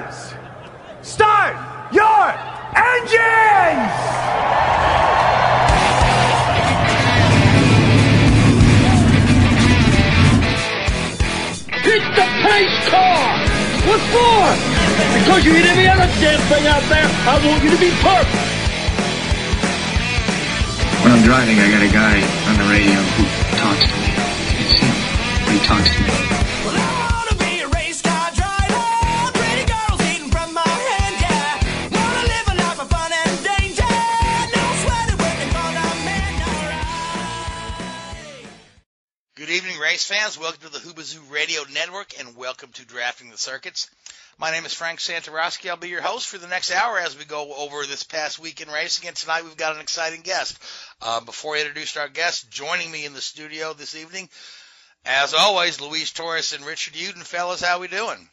Drivers, start your engines! Pick the pace car! What for? Because you hit every other damn thing out there, I want you to be perfect! When I'm driving, I got a guy on the radio who talks to me. It's him. He talks to me. Well, I wanna be a race car driver. Pretty girls eating from my hand, yeah. Wanna live a life of fun and danger. No sweaty working for the man, alright. Good evening, race fans. Welcome to the Hoobazoo Radio Network, and welcome to Drafting the Circuits. My name is Frank Santoroski. I'll be your host for the next hour as we go over this past week in racing. And tonight we've got an exciting guest. Before I introduce our guest, joining me in the studio this evening, as always, Luis Torres and Richard Youden. Fellas, how we doing?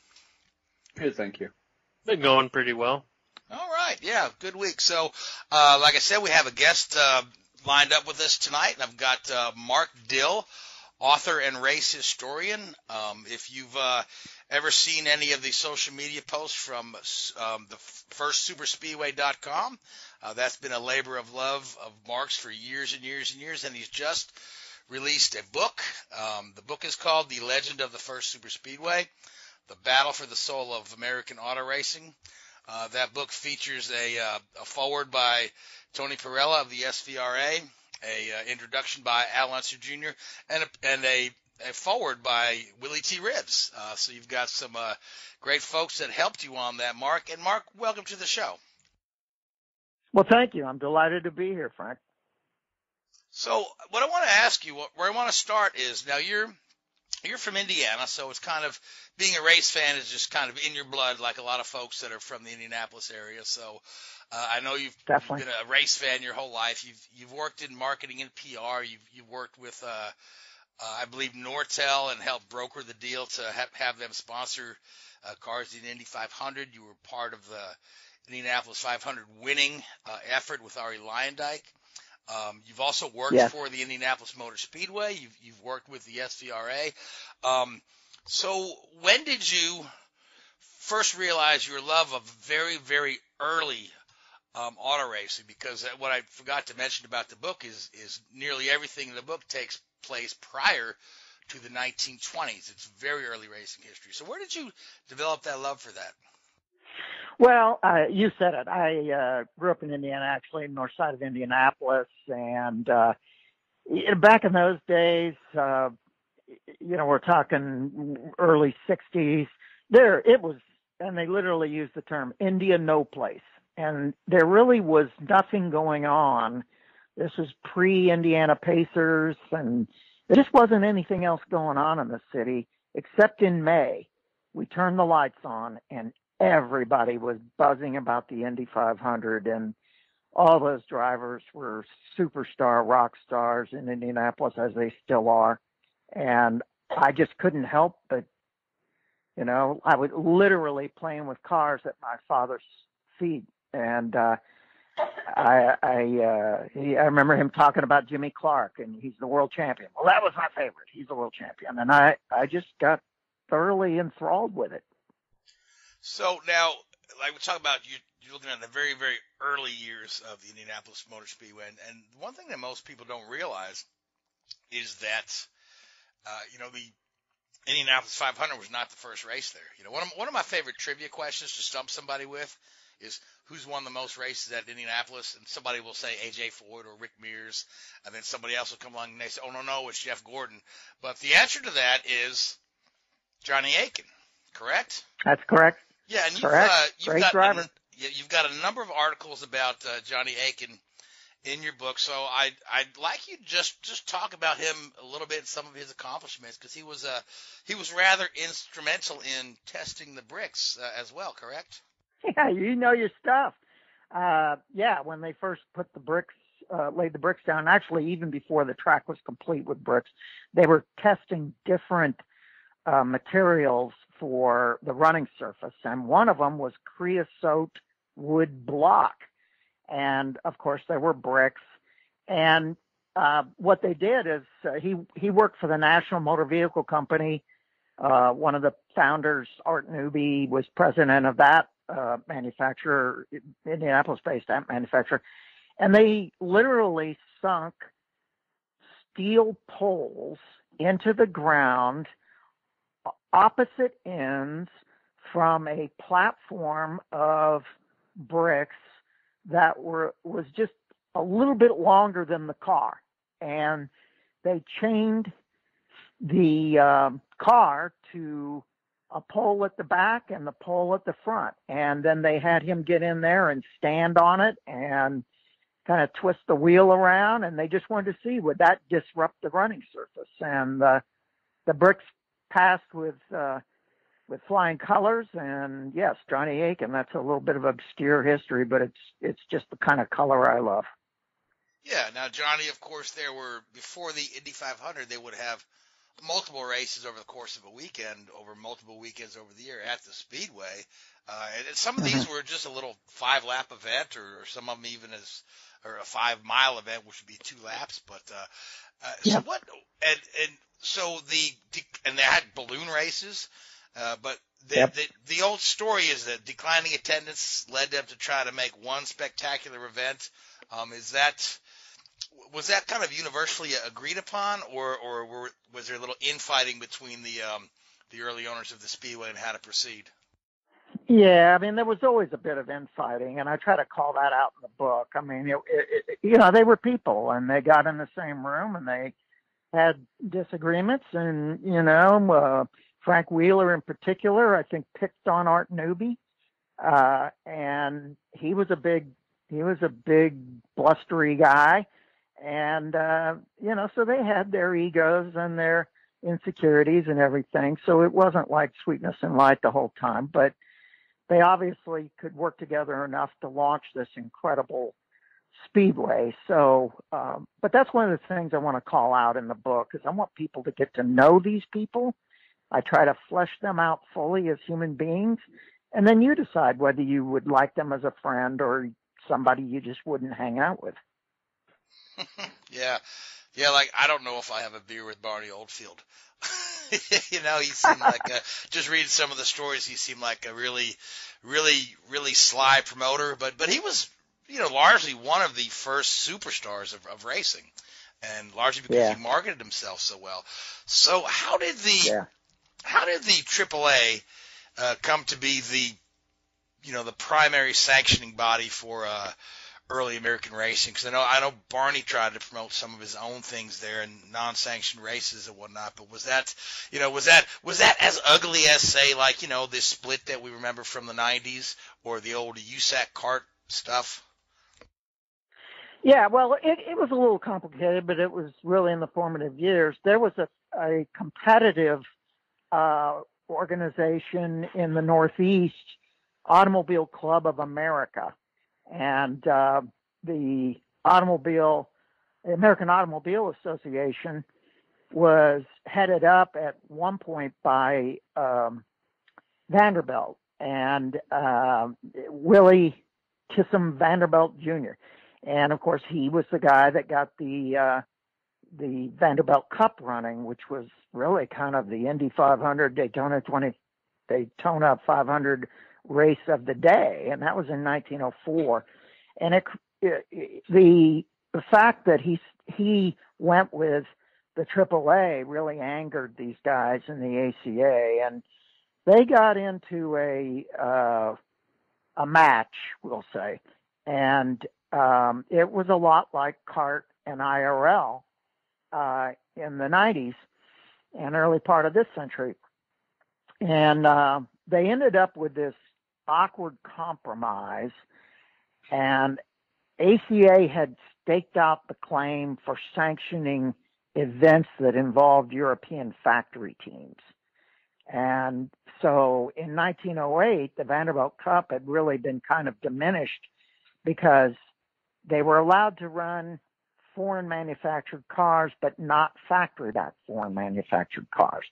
Good, thank you. Been going pretty well. All right, yeah, good week. So, like I said, we have a guest lined up with us tonight, and I've got Mark Dill, author and race historian. If you've ever seen any of the social media posts from the First Superspeedway.com, that's been a labor of love of Mark's for years and years and years, and he's just released a book. The book is called The Legend of the First Superspeedway, The Battle for the Soul of American Auto Racing. That book features a foreword by Tony Perella of the SVRA, a introduction by Al Unser Jr., and a forward by Willie T. Ribbs. So you've got some great folks that helped you on that, Mark. And Mark, welcome to the show. Well, thank you. I'm delighted to be here, Frank. So what I want to ask you, where I want to start is, now you're from Indiana, so it's kind of, being a race fan is just kind of in your blood, like a lot of folks that are from the Indianapolis area. So I know you've been a race fan your whole life. You've worked in marketing and PR. You've worked with I believe Nortel, and helped broker the deal to have them sponsor cars in Indy 500. You were part of the Indianapolis 500 winning effort with Arie Luyendyk. You've also worked for the Indianapolis Motor Speedway. You've worked with the SVRA. So when did you first realize your love of very, very early auto racing? Because what I forgot to mention about the book is nearly everything in the book takes place prior to the 1920s. It's very early racing history. So where did you develop that love for that? Well, you said it. I grew up in Indiana, actually, north side of Indianapolis. And back in those days, we're talking early 60s. It was, and they literally used the term India no place. And there really was nothing going on. This was pre-Indiana Pacers, and there just wasn't anything else going on in the city, except in May. We turned the lights on, and everybody was buzzing about the Indy 500, and all those drivers were superstar rock stars in Indianapolis, as they still are. And I just couldn't help but, I was literally playing with cars at my father's feet. And I remember him talking about Jimmy Clark, and he's the world champion. Well, that was my favorite. He's the world champion. And I just got thoroughly enthralled with it. So now, like we talk about, you're looking at the very, very early years of the Indianapolis Motor Speedway. And one thing that most people don't realize is that, the Indianapolis 500 was not the first race there. One of my favorite trivia questions to stump somebody with is who's won the most races at Indianapolis, and somebody will say A.J. Foyt or Rick Mears, and then somebody else will come along and they say, oh, no, it's Jeff Gordon. But the answer to that is Johnny Aiken, correct? That's correct. Yeah, and Great driver. You've got a number of articles about Johnny Aiken in your book, so I'd like you just talk about him a little bit and some of his accomplishments, because he was rather instrumental in testing the bricks as well, correct? Yeah, you know your stuff. When they first put the bricks, laid the bricks down, actually even before the track was complete with bricks, they were testing different materials for the running surface. And one of them was creosote wood block. And of course there were bricks. And what they did is he worked for the National Motor Vehicle Company One of the founders, Art Newby, was president of that manufacturer, Indianapolis-based manufacturer, and they literally sunk steel poles into the ground opposite ends from a platform of bricks that was just a little bit longer than the car, and they chained the car to a pole at the back and the pole at the front, and then they had him get in there and stand on it and kind of twist the wheel around, and they just wanted to see, would that disrupt the running surface. And the bricks passed with flying colors. And yes, Johnny Aiken, that's a little bit of obscure history, but it's just the kind of color I love. Yeah. Now, Johnny, of course, before the Indy 500, they would have multiple races over the course of a weekend, over multiple weekends over the year at the Speedway. And some of these were just a little 5-lap event, or some of them even or a 5-mile event, which would be 2 laps. But so what? And they had balloon races. But the old story is that declining attendance led them to try to make one spectacular event. Was that kind of universally agreed upon, or was there a little infighting between the early owners of the Speedway and how to proceed? Yeah, I mean, there was always a bit of infighting, and I try to call that out in the book. I mean, they were people, and they got in the same room, and they had disagreements, and, Frank Wheeler in particular, I think, picked on Art Newby, and he was a big blustery guy, and so they had their egos and their insecurities and everything. So it wasn't like sweetness and light the whole time, but they obviously could work together enough to launch this incredible speedway. So, but that's one of the things I want to call out in the book, is I want people to get to know these people. I try to flesh them out fully as human beings, and then you decide whether you would like them as a friend or somebody you just wouldn't hang out with. Yeah, like, I don't know if I have a beer with Barney Oldfield. He seemed like, just reading some of the stories, he seemed like a really, really, really sly promoter, but he was, largely one of the first superstars of racing, and largely because he marketed himself so well. So how did the AAA come to be the primary sanctioning body for early American racing? Because I know Barney tried to promote some of his own things there and non-sanctioned races and whatnot. But was that as ugly as, say, like, this split that we remember from the 90s, or the old USAC kart stuff? Yeah, well, it was a little complicated, but it was really in the formative years. There was a competitive organization in the Northeast, Automobile Club of America, and the American Automobile Association was headed up at one point by Vanderbilt and Willie Kissam Vanderbilt Jr. And of course, he was the guy that got the Vanderbilt Cup running, which was really kind of the Indy 500, Daytona 500 race of the day, and that was in 1904. And the fact that he went with the AAA really angered these guys in the ACA, and they got into a match, we'll say, and it was a lot like CART and IRL in the 90s and early part of this century. And they ended up with this awkward compromise, and ACA had staked out the claim for sanctioning events that involved European factory teams. And so in 1908, the Vanderbilt Cup had really been kind of diminished because they were allowed to run foreign manufactured cars, but not factory-backed foreign manufactured cars.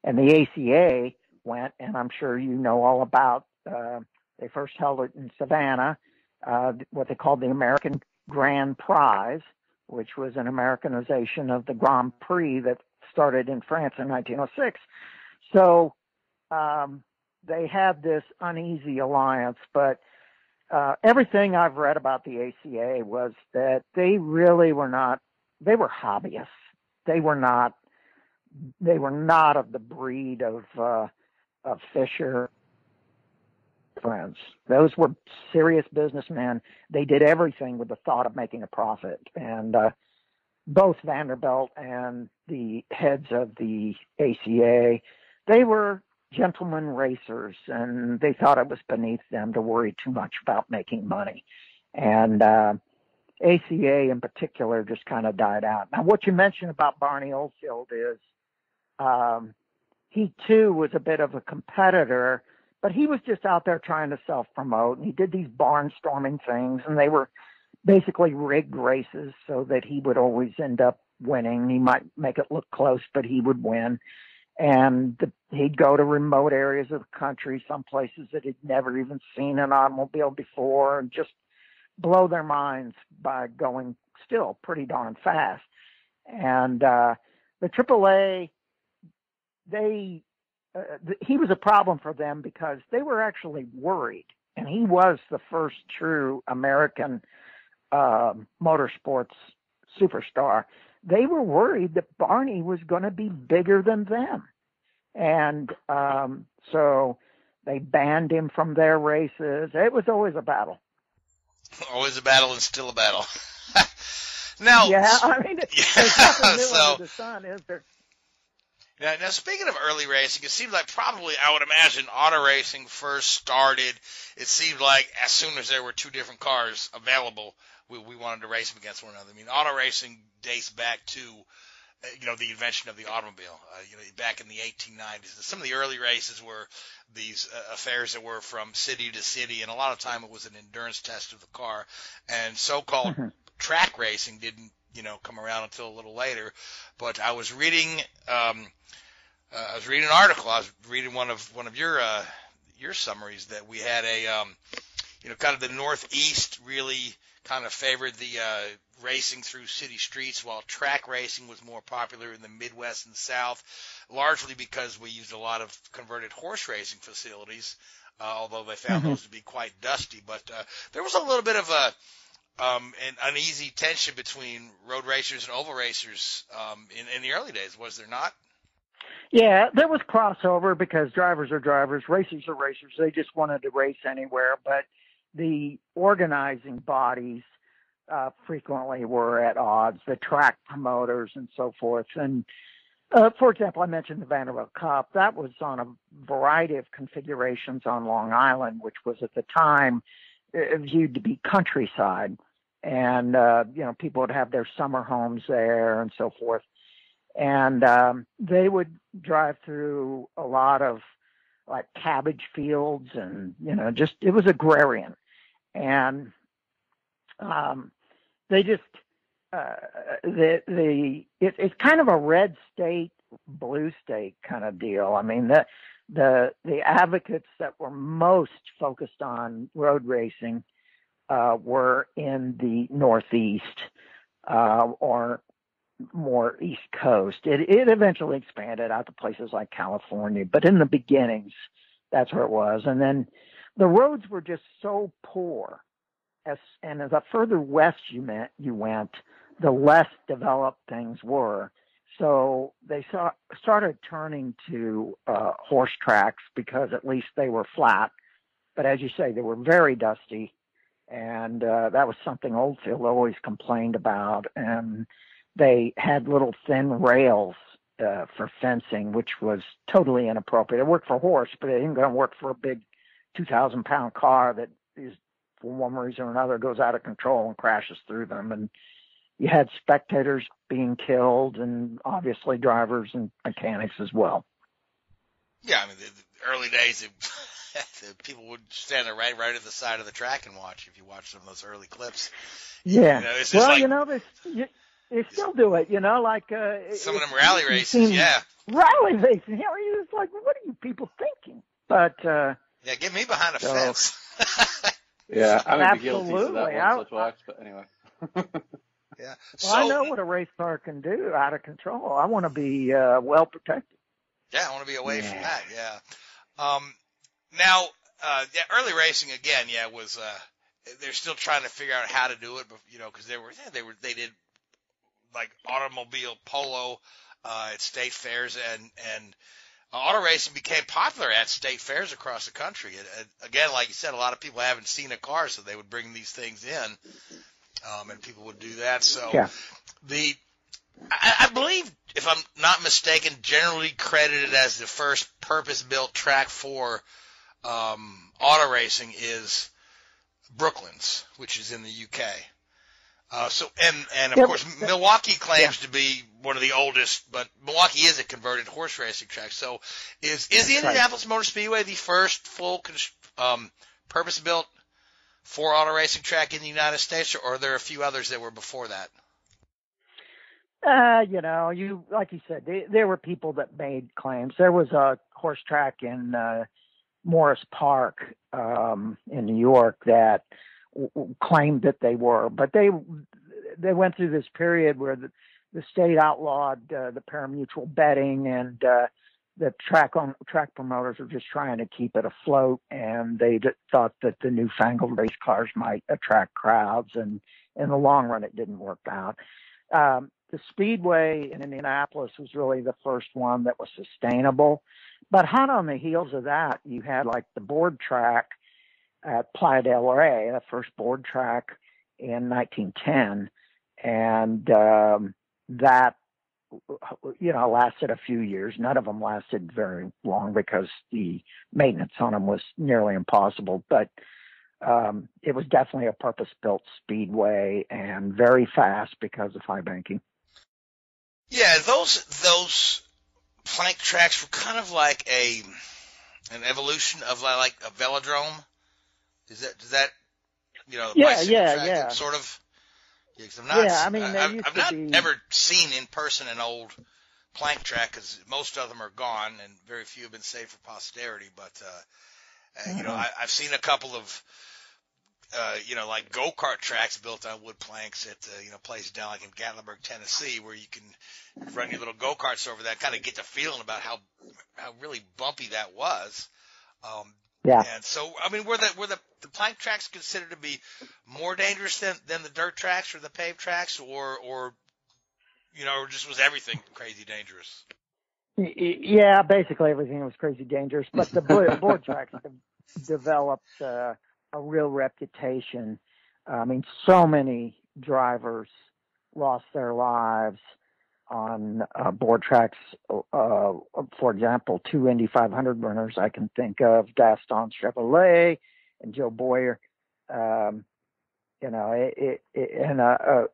And the ACA went, and I'm sure you know all about, they first held it in Savannah, what they called the American Grand Prize, which was an Americanization of the Grand Prix that started in France in 1906. So they had this uneasy alliance, but everything I've read about the ACA was that they really were not, they were hobbyists. They were not of the breed of Fisher friends. Those were serious businessmen. They did everything with the thought of making a profit. And both Vanderbilt and the heads of the ACA, they were gentlemen racers, and they thought it was beneath them to worry too much about making money. And ACA in particular just kind of died out. Now, what you mentioned about Barney Oldfield is he too was a bit of a competitor, but he was just out there trying to self-promote, and he did these barnstorming things, and they were basically rigged races so that he would always end up winning. He might make it look close, but he would win. And he'd go to remote areas of the country, some places that he'd never even seen an automobile before, and just blow their minds by going still pretty darn fast. And the AAA, he was a problem for them because they were actually worried, and he was the first true American motorsports superstar. They were worried that Barney was going to be bigger than them. And so they banned him from their races. It was always a battle. Always a battle and still a battle. Now, yeah, I mean, there's nothing new under the sun, is there? Now, speaking of early racing, it seems like probably, I would imagine, auto racing first started. It seemed like as soon as there were two different cars available, we wanted to race them against one another. I mean, auto racing dates back to, the invention of the automobile, back in the 1890s. Some of the early races were these affairs that were from city to city, and a lot of time it was an endurance test of the car. And so-called track racing didn't, come around until a little later. But I was reading an article. I was reading one of your summaries that we had a kind of the Northeast really kind of favored the racing through city streets, while track racing was more popular in the Midwest and South, largely because we used a lot of converted horse racing facilities, although they found those to be quite dusty. But there was a little bit of an uneasy tension between road racers and oval racers in the early days, was there not? Yeah, there was crossover because drivers are drivers, racers are racers. They just wanted to race anywhere, but the organizing bodies frequently were at odds, the track promoters and so forth. And, for example, I mentioned the Vanderbilt Cup. That was on a variety of configurations on Long Island, which was at the time viewed to be countryside. And, people would have their summer homes there and so forth. And they would drive through a lot of like cabbage fields and, it was agrarian. And they just, it's kind of a red state, blue state kind of deal. I mean, the advocates that were most focused on road racing were in the Northeast or more East Coast. It eventually expanded out to places like California, but in the beginnings, that's where it was. And then the roads were just so poor, and the further west you went, the less developed things were. So they started turning to horse tracks because at least they were flat. But as you say, they were very dusty, and that was something Oldfield always complained about. And they had little thin rails for fencing, which was totally inappropriate. It worked for horse, but it ain't going to work for a big 2,000-pound car that is, for one reason or another, goes out of control and crashes through them. And you had spectators being killed, and obviously drivers and mechanics as well. Yeah, I mean, the early days, the people would stand there right at the side of the track and watch. If you watch some of those early clips, yeah. It's just they still do it, like some of them rally races. Yeah, rally racing. You're just like, what are you people thinking? But yeah, get me behind a fence. Yeah, I would absolutely. be guilty of that one, watch, but anyway. Yeah. Well, I know what a race car can do out of control. I want to be well protected. Yeah, I want to be away from that. Yeah. Now, early racing again. Yeah, was they're still trying to figure out how to do it, but because they did like automobile polo at state fairs, and auto racing became popular at state fairs across the country. And again, like you said, a lot of people haven't seen a car, so they would bring these things in, and people would do that. So I believe, if I'm not mistaken, generally credited as the first purpose-built track for auto racing is Brooklands, which is in the UK. And of course, Milwaukee claims to be one of the oldest, but Milwaukee is a converted horse racing track. So is the Indianapolis Motor Speedway the first full purpose-built for auto racing track in the United States, or are there a few others that were before that? Like you said, there were people that made claims. There was a horse track in Morris Park in New York that claimed that they were, but they went through this period where the state outlawed the pari-mutuel betting, and the track promoters were just trying to keep it afloat, and they thought that the newfangled race cars might attract crowds, and in the long run it didn't work out. The Speedway in Indianapolis was really the first one that was sustainable. But hot on the heels of that, you had like the board track at Playa del Rey, the first board track in 1910. And that, lasted a few years. None of them lasted very long because the maintenance on them was nearly impossible. But it was definitely a purpose-built speedway and very fast because of high banking. Yeah, those plank tracks were kind of like an evolution of like a velodrome. Does that sort of? Yeah, I've not ever seen in person an old plank track, because most of them are gone and very few have been saved for posterity. But I've seen a couple of like go-kart tracks built on wood planks at, places down like in Gatlinburg, Tennessee, where you can run your little go-karts over that, kind of get the feeling about how really bumpy that was. And so, were the plank tracks considered to be more dangerous than the dirt tracks or the paved tracks, or just was everything crazy dangerous? Yeah, basically everything was crazy dangerous, but the board tracks developed a real reputation. So many drivers lost their lives on board tracks. For example, two Indy 500 runners I can think of, Gaston Chevrolet and Joe Boyer. And a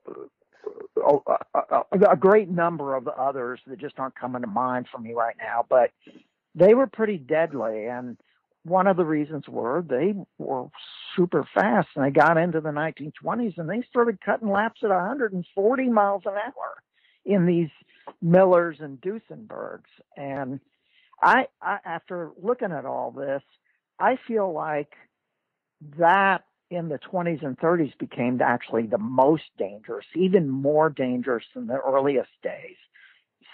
great number of the others that just aren't coming to mind for me right now, but they were pretty deadly. And one of the reasons they were super fast, and they got into the 1920s and they started cutting laps at 140 miles an hour in these Millers and Duesenbergs. And I after looking at all this, I feel like that in the 20s and 30s became actually the most dangerous, even more dangerous than the earliest days,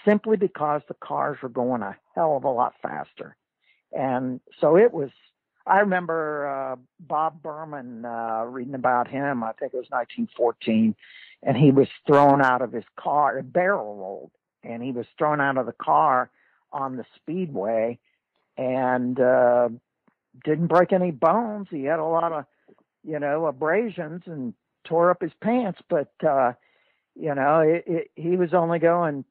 simply because the cars were going a hell of a lot faster. And so I remember Bob Berman reading about him, I think it was 1914, and he was thrown out of his car, barrel rolled, and he was thrown out of the car on the speedway and didn't break any bones. He had a lot of, abrasions and tore up his pants, but, he was only going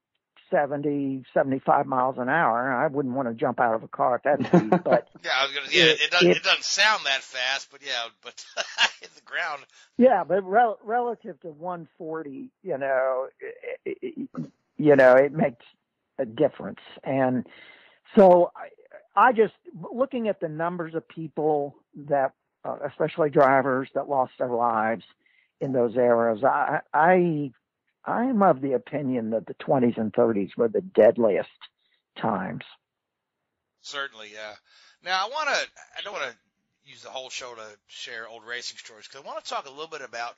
70, 75 miles an hour. I wouldn't want to jump out of a car at that speed, but it doesn't sound that fast, but hit the ground. Yeah, but relative to 140, it makes a difference. And so I just, looking at the numbers of people that, especially drivers that lost their lives in those eras, I'm of the opinion that the 20s and 30s were the deadliest times. Certainly, yeah. Now, I don't want to use the whole show to share old racing stories, because I want to talk a little bit about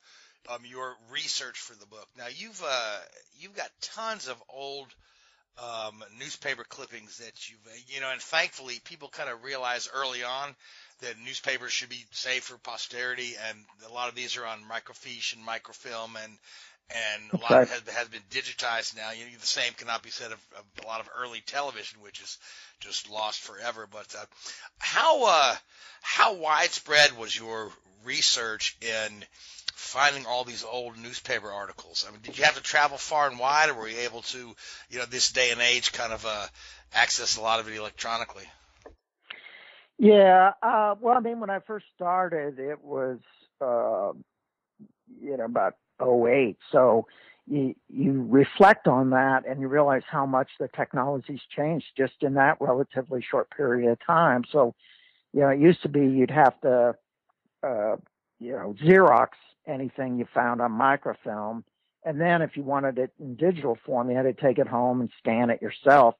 your research for the book. Now, you've got tons of old newspaper clippings that and thankfully people kind of realize early on that newspapers should be saved for posterity, and a lot of these are on microfiche and microfilm, and a lot of it has been digitized now. The same cannot be said of a lot of early television, which is just lost forever. But how widespread was your research in finding all these old newspaper articles? I mean, did you have to travel far and wide, or were you able to, this day and age, kind of access a lot of it electronically? Yeah. Well, I mean, when I first started, it was, about 2008. So you reflect on that and you realize how much the technology's changed just in that relatively short period of time. So, it used to be you'd have to, Xerox anything you found on microfilm. And then if you wanted it in digital form, you had to take it home and scan it yourself.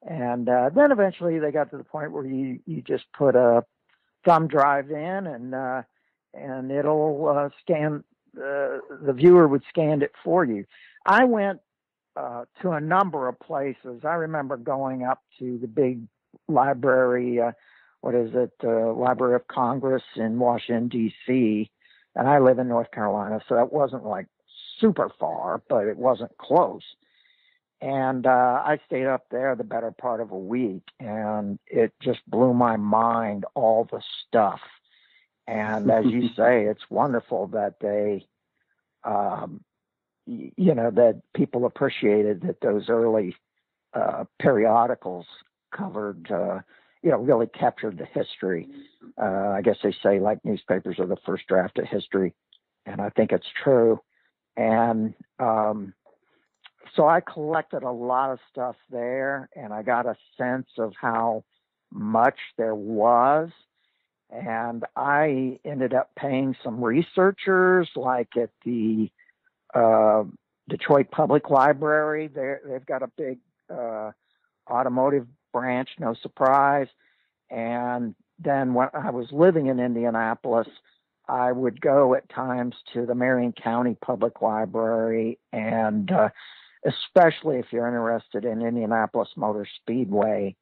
And then eventually they got to the point where you just put a thumb drive in and it'll scan, the viewer would scan it for you. I went to a number of places. I remember going up to the big library, Library of Congress in Washington, D.C., and I live in North Carolina, so that wasn't like super far, but it wasn't close. And I stayed up there the better part of a week, and it just blew my mind, all the stuff. And as you say, it's wonderful that they, that people appreciated that those early periodicals covered, really captured the history. I guess they say like newspapers are the first draft of history, and I think it's true. And so I collected a lot of stuff there, and I got a sense of how much there was. And I ended up paying some researchers, like at the Detroit Public Library. They've got a big automotive branch, no surprise. And then when I was living in Indianapolis, I would go at times to the Marion County Public Library, and especially if you're interested in Indianapolis Motor Speedway,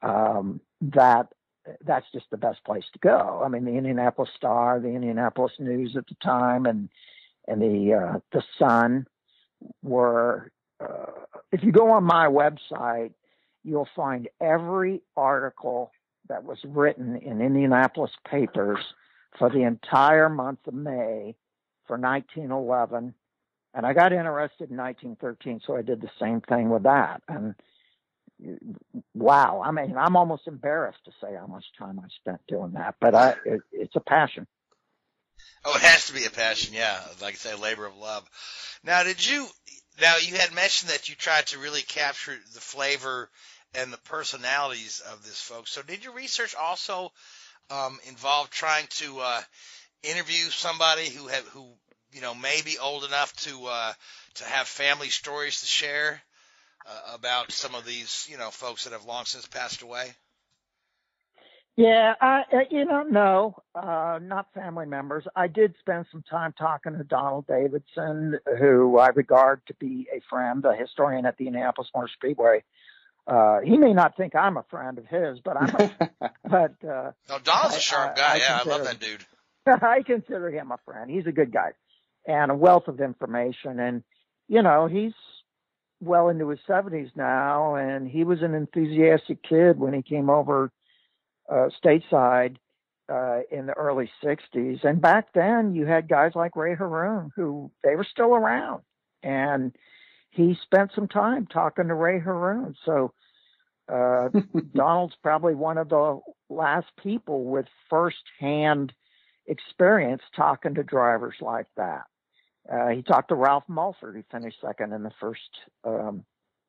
that's just the best place to go. I mean, the Indianapolis Star, the Indianapolis News at the time, and the Sun were. If you go on my website, you'll find every article that was written in Indianapolis papers for the entire month of May for 1911. And I got interested in 1913, so I did the same thing with that. And wow, I mean, I'm almost embarrassed to say how much time I spent doing that, but it's a passion. Oh, it has to be a passion, yeah. Like I say, labor of love. Now, you had mentioned that you tried to really capture the flavor and the personalities of this folks. So did your research also involve trying to interview somebody who may be old enough to have family stories to share about some of these, folks that have long since passed away? Yeah, no, not family members. I did spend some time talking to Donald Davidson, who I regard to be a friend, a historian at the Indianapolis Motor Speedway. He may not think I'm a friend of his, but no, Donald's a sharp guy. I love that dude. I consider him a friend. He's a good guy and a wealth of information. And, he's well into his 70s now, and he was an enthusiastic kid when he came over stateside in the early 60s. And back then you had guys like Ray Haroon, who they were still around, and he spent some time talking to Ray Haroon. So Donald's probably one of the last people with firsthand experience talking to drivers like that. He talked to Ralph Mulford, who finished second in the first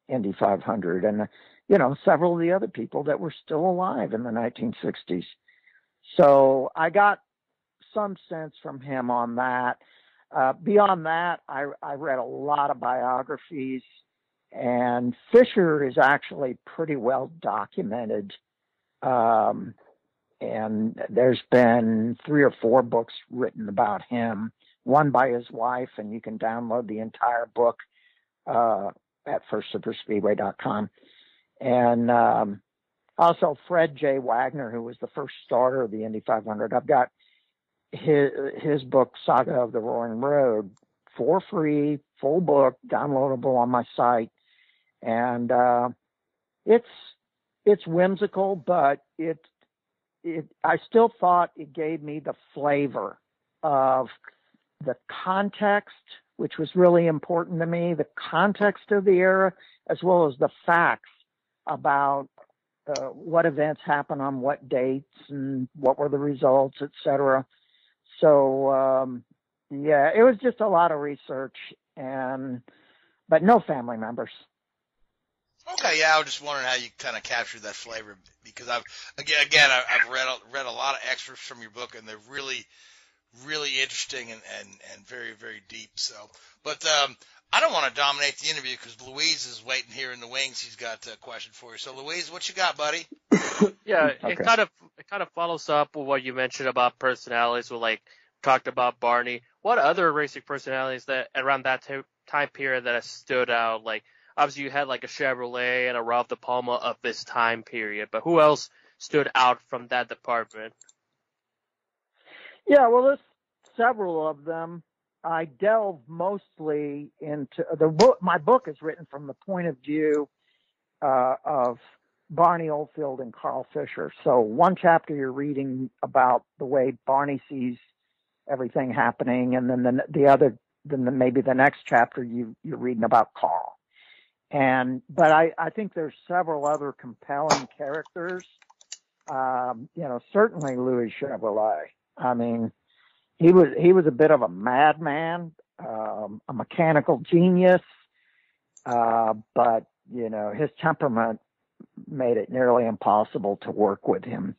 Indy 500, and several of the other people that were still alive in the 1960s. So I got some sense from him on that. Beyond that, I read a lot of biographies, and Fisher is actually pretty well documented. And there's been 3 or 4 books written about him, one by his wife, and you can download the entire book at firstsuperspeedway.com. And also Fred J. Wagner, who was the first starter of the Indy 500. I've got his book, Saga of the Roaring Road, for free, full book, downloadable on my site. And it's whimsical, but I still thought it gave me the flavor of the context, which was really important to me, the context of the era, as well as the facts about what events happened on what dates and what were the results, etc. So, yeah, it was just a lot of research, but no family members. Okay, yeah, I was just wondering how you kind of captured that flavor, because I've read a lot of excerpts from your book, and they're really, really interesting and very, very deep. So, but I don't want to dominate the interview because Louise is waiting here in the wings. He's got a question for you. So, Louise, what you got, buddy? Yeah, Okay. it kind of follows up with what you mentioned about personalities. Well, like talked about Barney. What other racing personalities that around that time period that have stood out? Like obviously you had like a Chevrolet and a Ralph De Palma of this time period, but who else stood out from that department? Yeah, well, there's several of them. I delve mostly into the book. My book is written from the point of view of Barney Oldfield and Carl Fisher. So one chapter you're reading about the way Barney sees everything happening, and then maybe the next chapter you're reading about Carl. But I think there's several other compelling characters. Certainly Louis Chevrolet. I mean, he was a bit of a madman, a mechanical genius, but his temperament made it nearly impossible to work with him.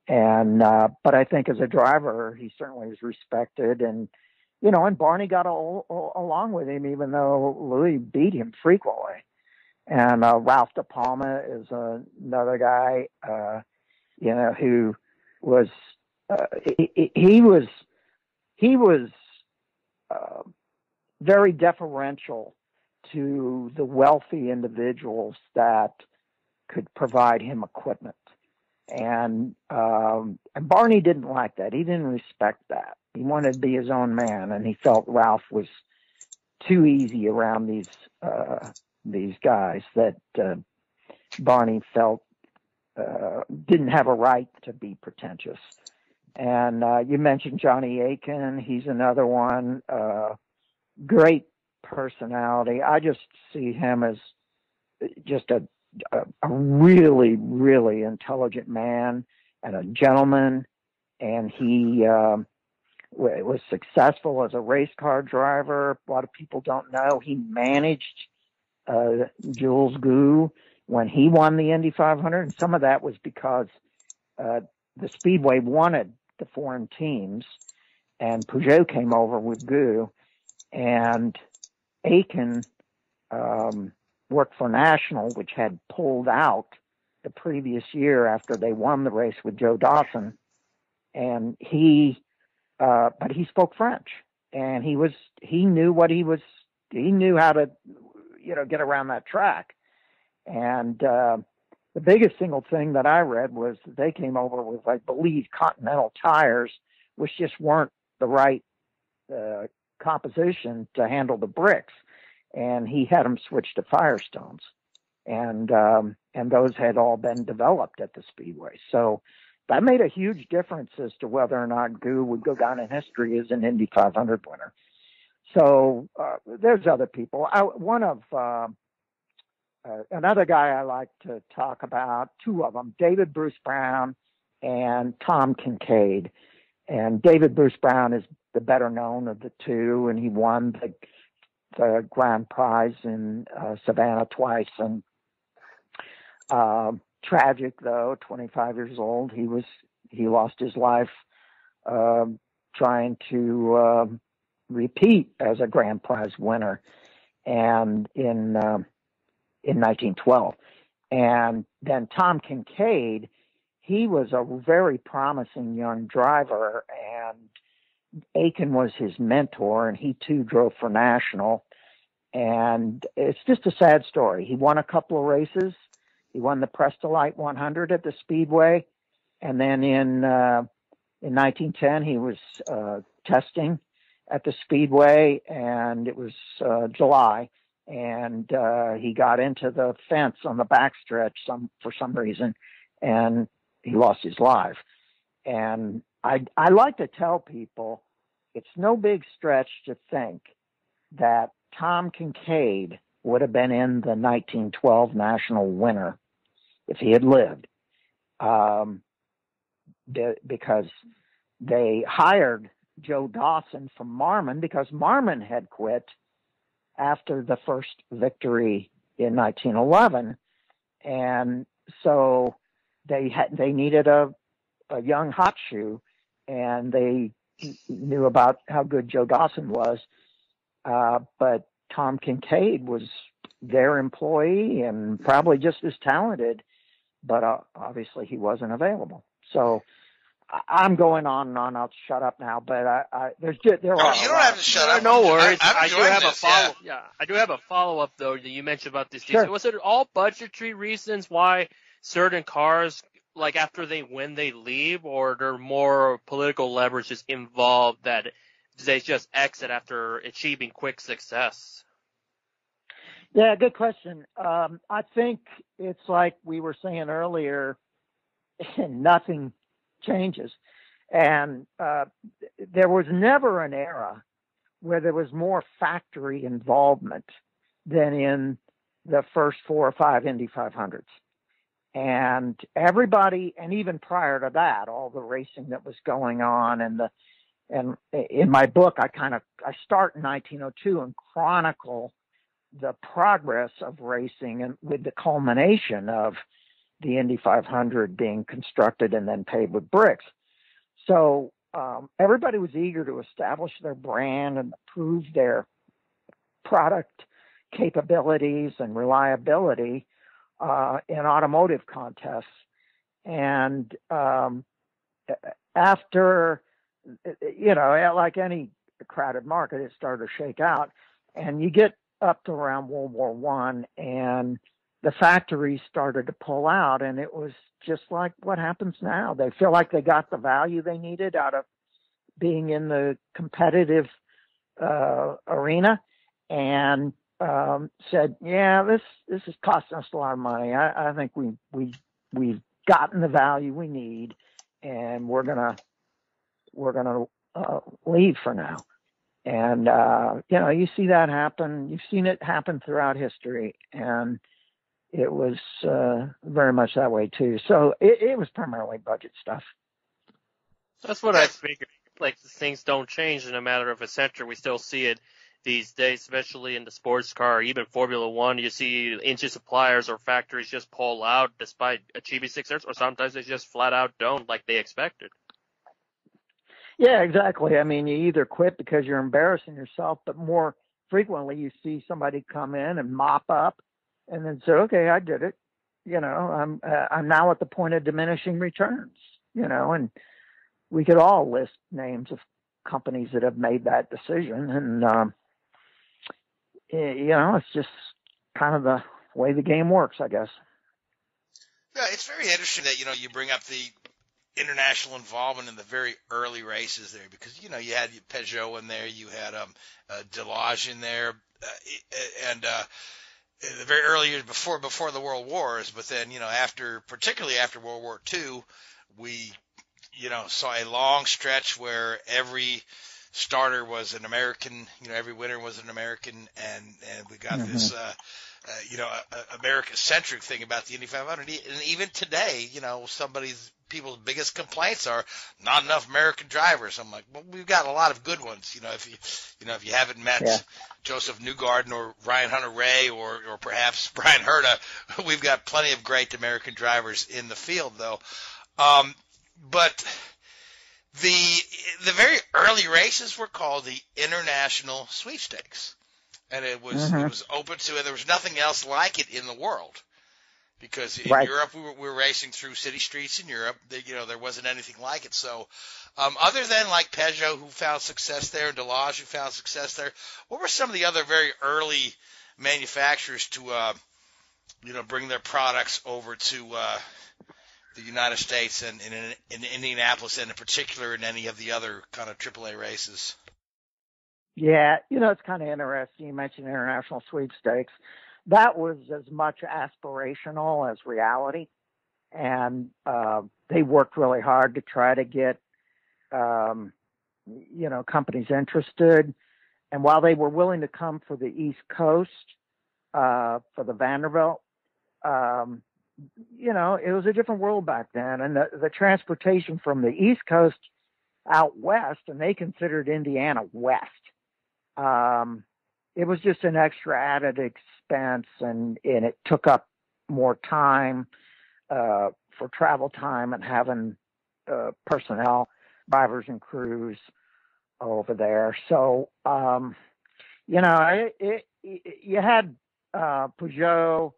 But I think as a driver, he certainly was respected, and Barney got along with him, even though Louis beat him frequently. And Ralph De Palma is another guy, who was he was very deferential to the wealthy individuals that could provide him equipment. And Barney didn't like that. He didn't respect that. He wanted to be his own man, and he felt Ralph was too easy around these guys that Barney felt didn't have a right to be pretentious. And you mentioned Johnny Aiken. He's another one. Great personality. I just see him as just a really, really intelligent man and a gentleman. And he was successful as a race car driver. A lot of people don't know he managed Jules Gou when he won the Indy 500. And some of that was because the Speedway wanted the foreign teams, and Peugeot came over with Gou, and Aiken worked for National, which had pulled out the previous year after they won the race with Joe Dawson. And but he spoke French, and he knew how to, get around that track. And the biggest single thing that I read was that they came over with, I believe, Continental tires, which just weren't the right composition to handle the bricks. And he had them switch to Firestones. And those had all been developed at the Speedway. So that made a huge difference as to whether or not Gou would go down in history as an Indy 500 winner. So there's other people. Another guy I like to talk about, two of them, David Bruce Brown and Tom Kincaid. And David Bruce Brown is the better known of the two, and he won the grand prize in Savannah twice. And tragic, though, 25 years old, he lost his life trying to repeat as a grand prize winner, and in 1912. And then Tom Kincaid, he was a very promising young driver, and Aiken was his mentor, and he too drove for National. And it's just a sad story. He won a couple of races. He won the Prestolite 100 at the Speedway. And then in 1910, he was testing at the Speedway, and it was July. And he got into the fence on the backstretch for some reason, and he lost his life. And I like to tell people it's no big stretch to think that Tom Kincaid would have been in the 1912 national winner if he had lived, because they hired Joe Dawson from Marmon because Marmon had quit after the first victory in 1911, and so they needed a young hot shoe, and they knew about how good Joe Dawson was, but Tom Kincaid was their employee and probably just as talented, but obviously he wasn't available. So I'm going on and on. I'll shut up now, but there are. You don't have to shut up. No worries. I do have a follow. Yeah, I do have a follow up though. That you mentioned about this. Sure. Was it all budgetary reasons why certain cars, like after they win, they leave, or there are more political leverages involved that they just exit after achieving quick success? Yeah, good question. I think it's like we were saying earlier, nothing changes. And there was never an era where there was more factory involvement than in the first 4 or 5 Indy 500s. And everybody, and even prior to that, all the racing that was going on, and in my book, I start in 1902 and chronicle the progress of racing, and with the culmination of the Indy 500 being constructed and then paved with bricks. So everybody was eager to establish their brand and prove their product capabilities and reliability in automotive contests. And after, like any crowded market, it started to shake out. And you get up to around World War I, and the factories started to pull out, and it was just like what happens now. They feel like they got the value they needed out of being in the competitive arena, and said, "Yeah, this is costing us a lot of money. I think we've gotten the value we need, and we're gonna leave for now." And you see that happen. You've seen it happen throughout history, and it was very much that way too. So it was primarily budget stuff. That's what I figured. Like, things don't change in a matter of a century. We still see it these days, especially in the sports car, even Formula One. You see engine suppliers or factories just pull out despite achieving success, or sometimes they just flat out don't, like they expected. Yeah, exactly. I mean, you either quit because you're embarrassing yourself, but more frequently you see somebody come in and mop up and then say, "Okay, I did it. I'm now at the point of diminishing returns." And we could all list names of companies that have made that decision, and it's just kind of the way the game works, I guess. Yeah, it's very interesting that you bring up the international involvement in the very early races there, because you had Peugeot in there, you had Delage in there, and the very early years before the World Wars. But then particularly after World War II, we saw a long stretch where every starter was an American, every winner was an American, and we got this America-centric thing about the Indy 500. And even today, people's biggest complaints are not enough American drivers. I'm like, well, we've got a lot of good ones. If you haven't met Joseph Newgarden or Ryan Hunter-Reay or perhaps Brian Herta, we've got plenty of great American drivers in the field, though. But the very early races were called the International Sweepstakes. And it was open to, and there was nothing else like it in the world. because in Right. Europe we were racing through city streets in Europe. There wasn't anything like it. So, other than like Peugeot, who found success there, and Delage, who found success there, what were some of the other very early manufacturers to bring their products over to the United States and in Indianapolis, and in particular in any of the other kind of AAA races? Yeah, it's kind of interesting. You mentioned international sweepstakes. That was as much aspirational as reality. And they worked really hard to try to get, companies interested. And while they were willing to come for the East Coast, for the Vanderbilt, it was a different world back then. And the transportation from the East Coast out west, and they considered Indiana west, it was just an extra added expense, and it took up more time for travel time and having personnel, drivers and crews over there. So, you had Peugeot,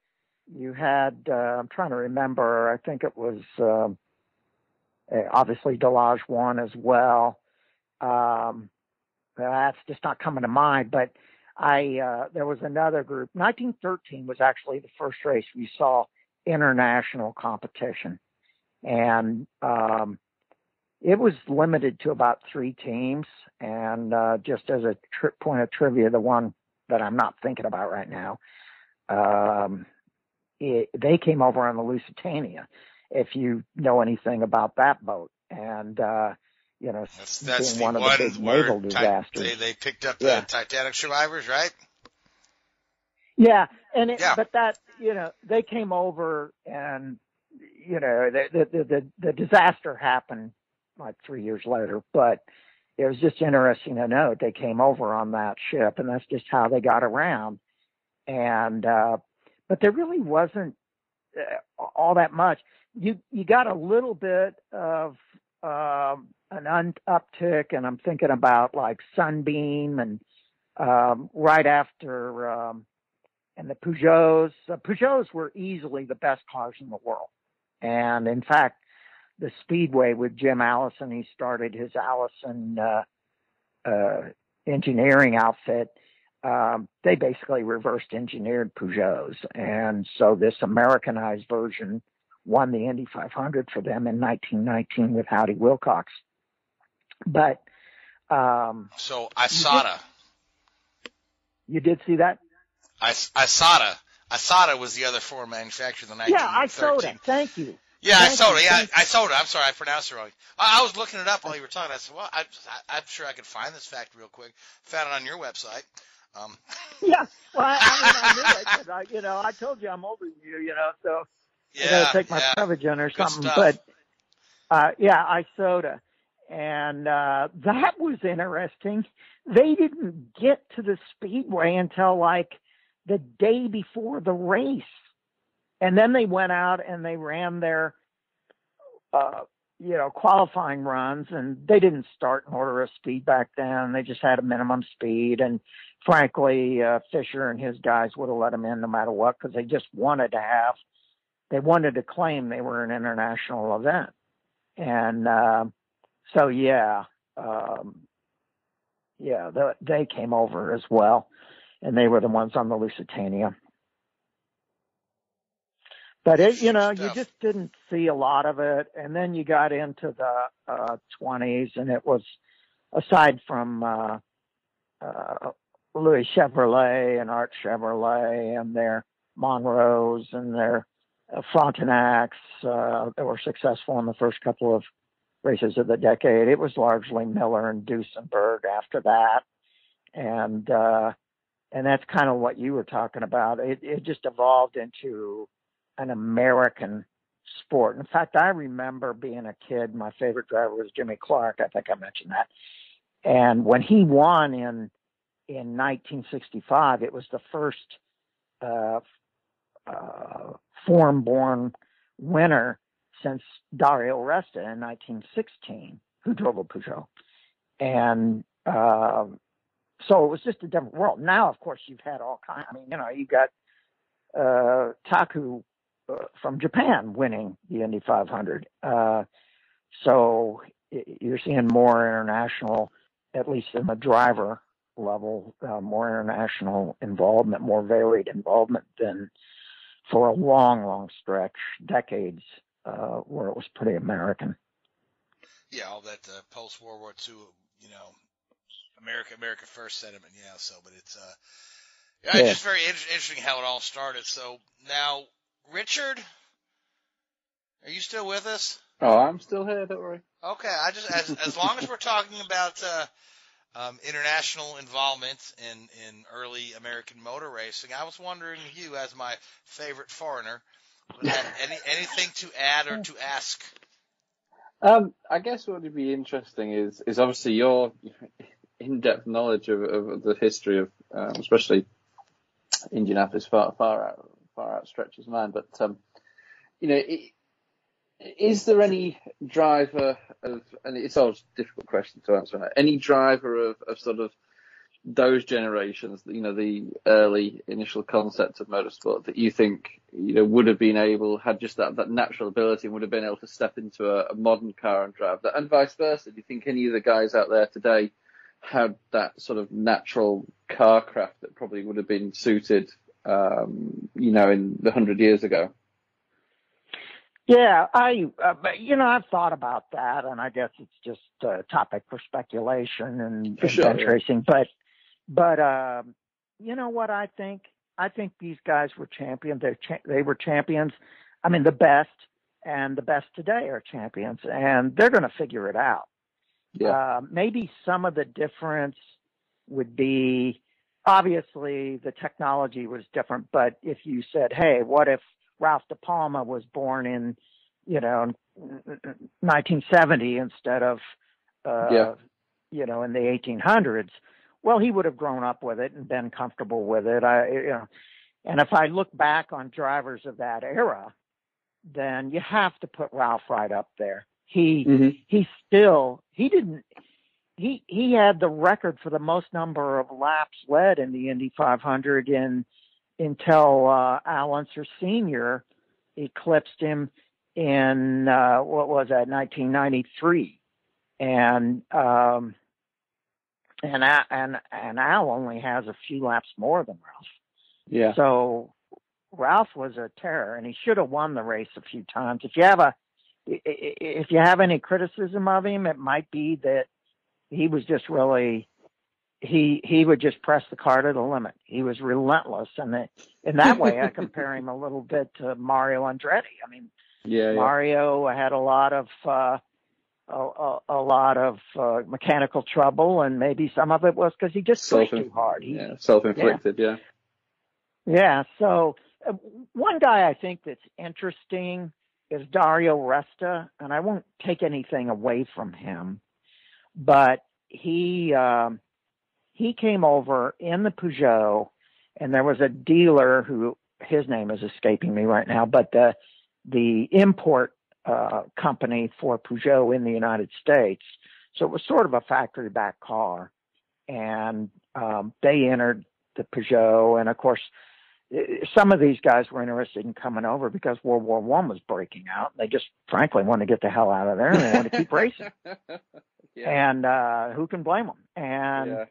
you had, I'm trying to remember, I think it was obviously Delage won as well. That's just not coming to mind, but there was another group. 1913 was actually the first race we saw international competition. And it was limited to about 3 teams. And just as a point of trivia, the one that I'm not thinking about right now, they came over on the Lusitania, if you know anything about that boat. And, that's being the one of the big naval disasters. They picked up the Titanic survivors, right? Yeah. But that, they came over, and, the disaster happened like 3 years later, but it was just interesting to note they came over on that ship, and that's just how they got around. And, but there really wasn't all that much. You got a little bit of, an uptick, and I'm thinking about like Sunbeam and, right after, and the Peugeots. Peugeots were easily the best cars in the world. And in fact, the Speedway with Jim Allison, he started his Allison engineering outfit. They basically reverse engineered Peugeots. And so this Americanized version won the Indy 500 for them in 1919 with Howdy Wilcox. But so Isata. You did see that? Isata was the other foreign manufacturer in the 1913. Yeah, Isota. Thank you. Yeah, Isota. Yeah, Isota. I'm sorry, I pronounced it wrong. I was looking it up while you were talking. I said, well, I'm sure I could find this fact real quick. Found it on your website. Yeah, well, I knew it, 'cause I told you I'm older than you, so I gotta take my Prevagen or something. But Isota, and that was interesting. They didn't get to the Speedway until like the day before the race, and then they went out and they ran their qualifying runs, and they didn't start in order of speed back then. They just had a minimum speed, and frankly, Fisher and his guys would have let them in no matter what, because they just wanted to claim they were an international event. And they came over as well, and they were the ones on the Lusitania. But you just didn't see a lot of it. And then you got into the 20s, and it was, aside from Louis Chevrolet and Art Chevrolet and their Monroes and their Frontenacs that were successful in the first couple of races of the decade, it was largely Miller and Duesenberg after that. And that's kind of what you were talking about. It just evolved into an American sport. In fact, I remember being a kid, my favorite driver was Jimmy Clark. I think I mentioned that. And when he won in 1965, it was the first foreign-born winner since Dario Resta in 1916, who drove a Peugeot. And so it was just a different world. Now, of course, you've had all kinds. I mean, you got Taku from Japan winning the Indy 500. So you're seeing more international, at least in the driver level, more international involvement, more varied involvement than for a long, long stretch, decades, where it was pretty American. Yeah, all that post-World War II, America first sentiment. Yeah, so, but it's it's just very interesting how it all started. So now, Richard, are you still with us? Oh, I'm still here. Don't worry. Okay, I just as long as we're talking about international involvement in early American motor racing, I was wondering, you as my favorite foreigner, anything to add or to ask? I guess what would be interesting is obviously your in-depth knowledge of the history of especially Indianapolis far out stretches mine. But is there any driver of, and it's always a difficult question to answer, any driver of sort of those generations, the early initial concept of motorsport that you think, would have been able, had just that natural ability and would have been able to step into a modern car and drive that, and vice versa? Do you think any of the guys out there today had that sort of natural car craft that probably would have been suited, in the 100 years ago? Yeah, I've thought about that, and I guess it's just a topic for speculation and bench racing. But you know what I think? I think these guys were champions. They were champions. I mean, the best, and the best today are champions, and they're going to figure it out. Yeah. Maybe some of the difference would be, obviously, the technology was different. But if you said, hey, what if Ralph De Palma was born in, 1970 instead of, in the 1800s? Well, he would have grown up with it and been comfortable with it. And if I look back on drivers of that era, then you have to put Ralph right up there. He had the record for the most number of laps led in the Indy 500 until Al Unser Sr. eclipsed him in 1993, and Al only has a few laps more than Ralph. Yeah. So Ralph was a terror, and he should have won the race a few times. If you have any criticism of him, it might be that he was just really. He would just press the car to the limit. He was relentless, and in that way, I compare him a little bit to Mario Andretti. I mean, Mario had a lot of mechanical trouble, and maybe some of it was because he just pushed too hard. Self-inflicted. Yeah. So one guy I think that's interesting is Dario Resta, and I won't take anything away from him, but he came over in the Peugeot, and there was a dealer who, his name is escaping me right now, but the import company for Peugeot in the United States. So it was sort of a factory back car, and they entered the Peugeot. And of course, some of these guys were interested in coming over because World War I was breaking out. They just frankly wanted to get the hell out of there, and they wanted to keep racing. And who can blame them? And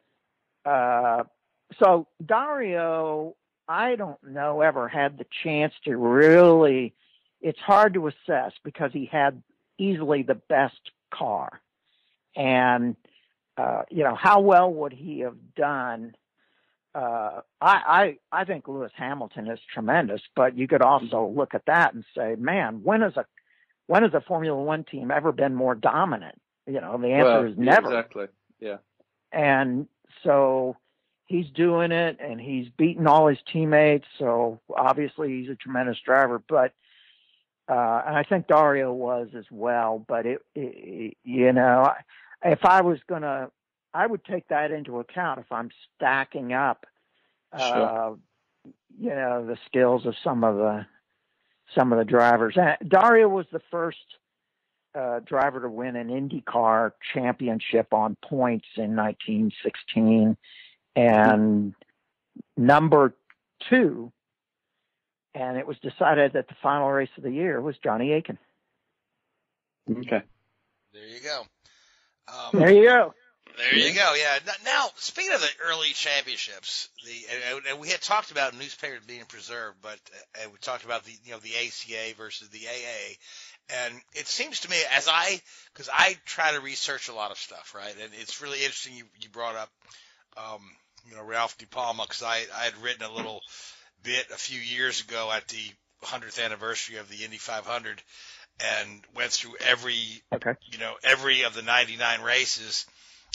so Dario, I don't know, ever had the chance to really, it's hard to assess because he had easily the best car. And, how well would he have done? I think Lewis Hamilton is tremendous, but you could also look at that and say, man, when has a Formula One team ever been more dominant? The answer is never. Exactly. Yeah. And so he's doing it, and he's beaten all his teammates. So obviously he's a tremendous driver, but, and I think Dario was as well, but if I was I would take that into account if I'm stacking up, the skills of some of the drivers. Dario was the first driver to win an IndyCar championship on points in 1916, and number 2 and it was decided that the final race of the year was Johnny Aiken. Okay. There you go. There you go. There you go. Yeah. Now, speaking of the early championships, and we had talked about newspapers being preserved, but we talked about the ACA versus the AA, and it seems to me because I try to research a lot of stuff, right? And it's really interesting you brought up, Ralph De Palma, because I had written a little bit a few years ago at the 100th anniversary of the Indy 500, and went through every of the 99 races.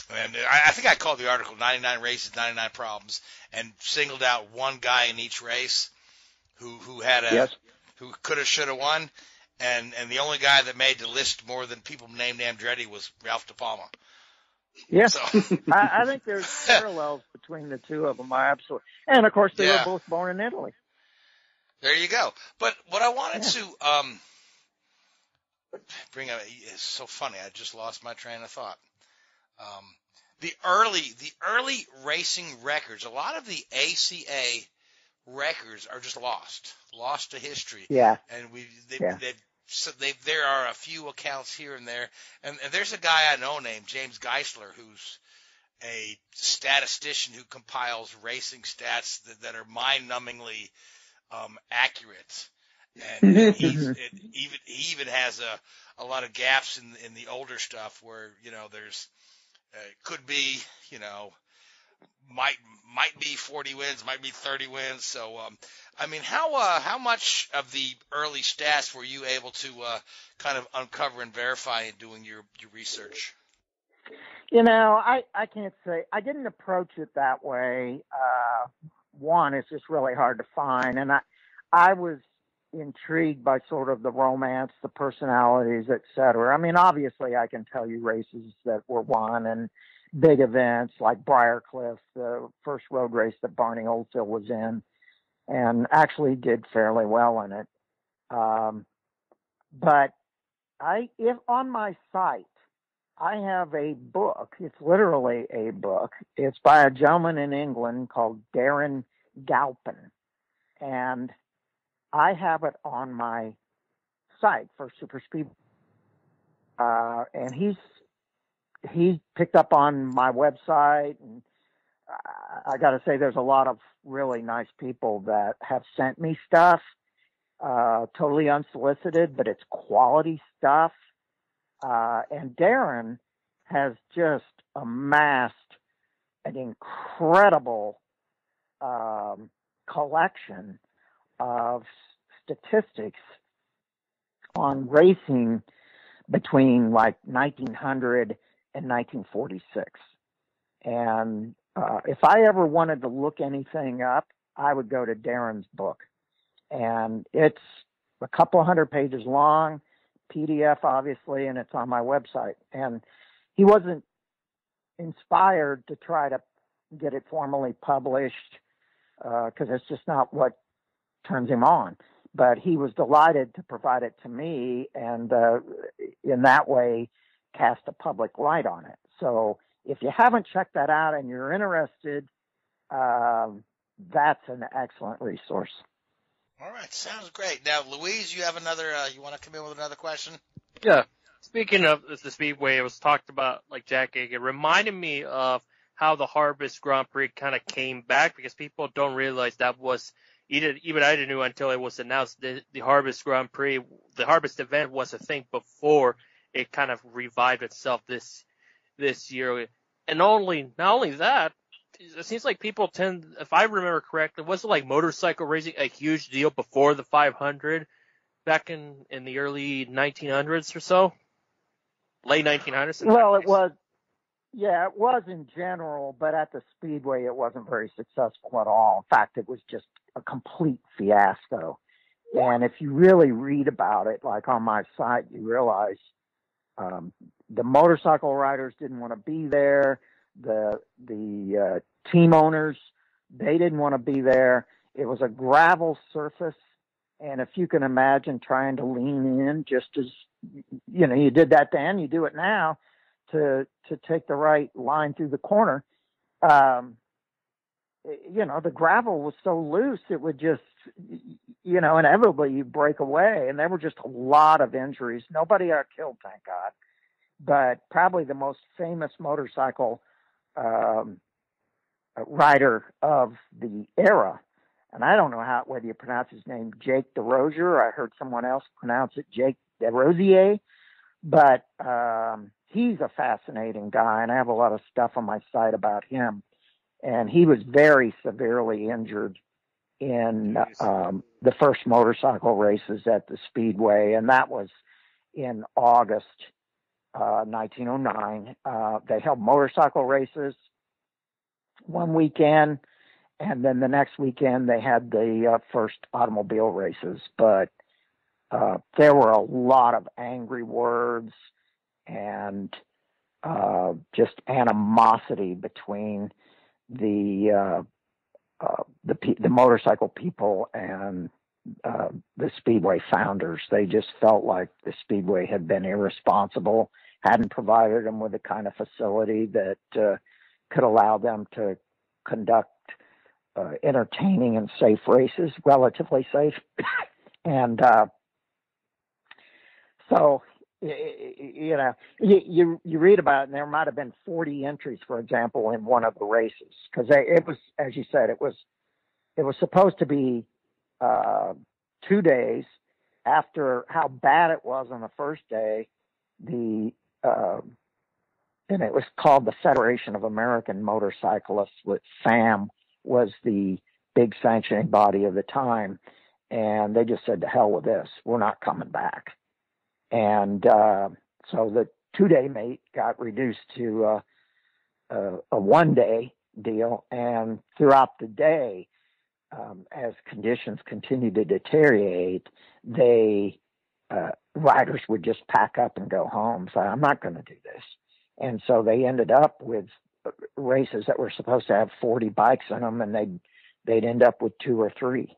And I think I called the article 99 Races, 99 Problems, and singled out one guy in each race who had who could have, should have won. And the only guy that made the list more than people named Andretti was Ralph De Palma. Yes. So. I think there's parallels between the two of them. Absolutely. And of course, they were both born in Italy. There you go. But what I wanted to bring up is so funny. I just lost my train of thought. The early racing records, a lot of the ACA records are just lost to history. Yeah. And there are a few accounts here and there. And there's a guy I know named James Geisler, who's a statistician who compiles racing stats that are mind-numbingly accurate. And he even has a lot of gaps in the older stuff where, there's could be, might be 40 wins, might be 30 wins. So, how much of the early stats were you able to kind of uncover and verify in doing your research? I can't say. I didn't approach it that way. One, it's just really hard to find. And I was intrigued by sort of the romance, the personalities, et cetera. I mean, obviously I can tell you races that were won and big events like Briarcliff, the first road race that Barney Oldfield was in, and actually did fairly well in it. But if on my site, I have a book. It's literally a book. It's by a gentleman in England called Darren Galpin. And I have it on my site, First Superspeedway. And he's picked up on my website. And I got to say, there's a lot of really nice people that have sent me stuff, totally unsolicited, but it's quality stuff. And Darren has just amassed an incredible collection of statistics on racing between like 1900 and 1946. And if I ever wanted to look anything up, I would go to Darren's book. And it's a couple 100 pages long, PDF, obviously, and it's on my website. And he wasn't inspired to try to get it formally published because it's just not what turns him on. But he was delighted to provide it to me and in that way cast a public light on it. So if you haven't checked that out and you're interested, that's an excellent resource. All right, sounds great. Now, Louise, you have another, you want to come in with another question? Yeah. Speaking of the Speedway, it was talked about, like Jack Hagan, it reminded me of how the Harvest Grand Prix kind of came back because people don't realize that was, even I didn't know until it was announced the Harvest Grand Prix, the Harvest event was a thing before it kind of revived itself this year. And not only that, it seems like people tend, if I remember correctly, wasn't like motorcycle racing a huge deal before the 500 back in the early 1900s or so? Late 1900s? Well, it was. Yeah, it was in general, but at the Speedway, it wasn't very successful at all. In fact, it was just a complete fiasco. And if you really read about it, like on my site, you realize the motorcycle riders didn't want to be there. The team owners, they didn't want to be there. It was a gravel surface. And if you can imagine trying to lean in just as, you did that then, you do it now to take the right line through the corner. The gravel was so loose, it would just inevitably you break away, and there were just a lot of injuries. Nobody got killed, thank God. But probably the most famous motorcycle rider of the era, and I don't know whether you pronounce his name Jake DeRosier. I heard someone else pronounce it Jake DeRosier, but he's a fascinating guy, and I have a lot of stuff on my site about him. And he was very severely injured in the first motorcycle races at the Speedway, and that was in August 1909. They held motorcycle races one weekend, and then the next weekend they had the first automobile races. But there were a lot of angry words and just animosity between the motorcycle people and the Speedway founders. They just felt like the Speedway had been irresponsible, hadn't provided them with the kind of facility that could allow them to conduct entertaining and safe races, relatively safe. And so, you read about it, and there might have been 40 entries, for example, in one of the races, because it was, as you said, it was supposed to be 2 days. After how bad it was on the first day, and it was called the Federation of American Motorcyclists, with FAM was the big sanctioning body of the time, and they just said, to hell with this, we're not coming back. And so the 2-day meet got reduced to a 1-day deal, and throughout the day, as conditions continued to deteriorate, riders would just pack up and go home. So I'm not going to do this. And so they ended up with races that were supposed to have 40 bikes in them, and they'd end up with 2 or 3.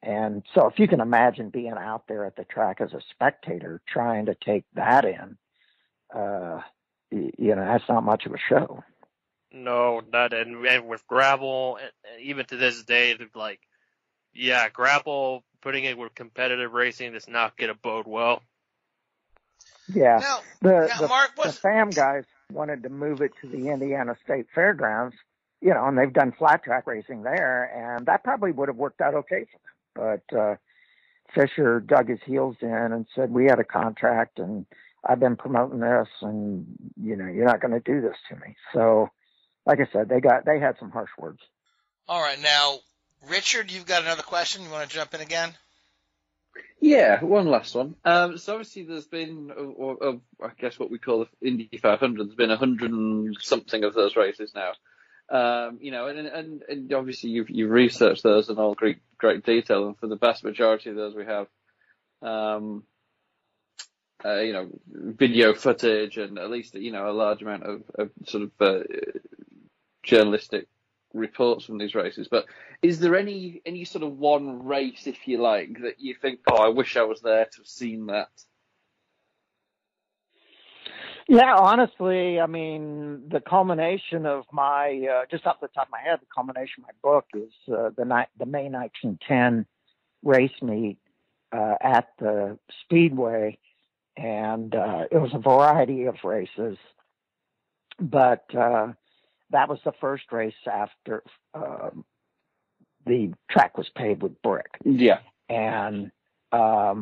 And so if you can imagine being out there at the track as a spectator trying to take that in, that's not much of a show. No, not and with gravel, even to this day, gravel, putting it with competitive racing does not get a bode well. Yeah, Mark, the FAM guys wanted to move it to the Indiana State Fairgrounds, and they've done flat track racing there, and that probably would have worked out okay for them. But Fisher dug his heels in and said, we had a contract, and I've been promoting this, and you're not going to do this to me. So, like I said, they had some harsh words. All right, now Richard, you've got another question. You want to jump in again? Yeah, one last one. So obviously there's been, I guess what we call the Indy 500. There's been 100 and something of those races now. And obviously you've researched those in all great detail, and for the vast majority of those we have, video footage and at least, a large amount of sort of journalistic reports from these races. But is there any sort of one race, if you like, that you think, I wish I was there to have seen that? Yeah, honestly, I mean, the culmination of my, just off the top of my head, the culmination of my book is the May 1910 race meet at the Speedway, and it was a variety of races, but that was the first race after the track was paved with brick. Yeah. And I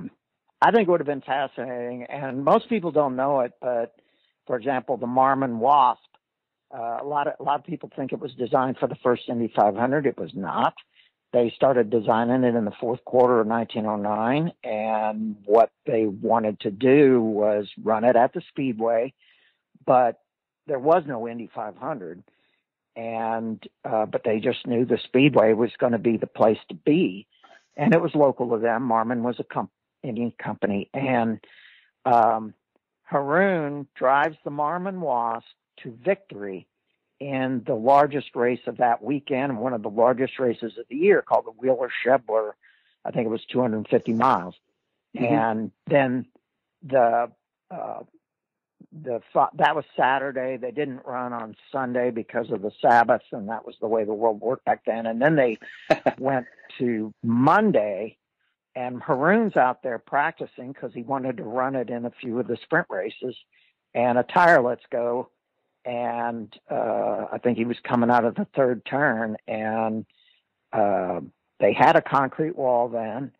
think it would have been fascinating, and most people don't know it, but for example, the Marmon Wasp, a lot of people think it was designed for the first Indy 500. It was not. They started designing it in the fourth quarter of 1909, and what they wanted to do was run it at the Speedway, but there was no Indy 500, and but they just knew the Speedway was going to be the place to be, and it was local to them. Marmon was a Indian company, and Haroon drives the Marmon Wasp to victory in the largest race of that weekend, one of the largest races of the year, called the Wheeler-Shebler. I think it was 250 miles. Mm-hmm. And then the that was Saturday. They didn't run on Sunday because of the Sabbath, and that was the way the world worked back then. And then they went to Monday, and Haroon's out there practicing because he wanted to run it in a few of the sprint races, and a tire lets go, and I think he was coming out of the third turn, and they had a concrete wall then,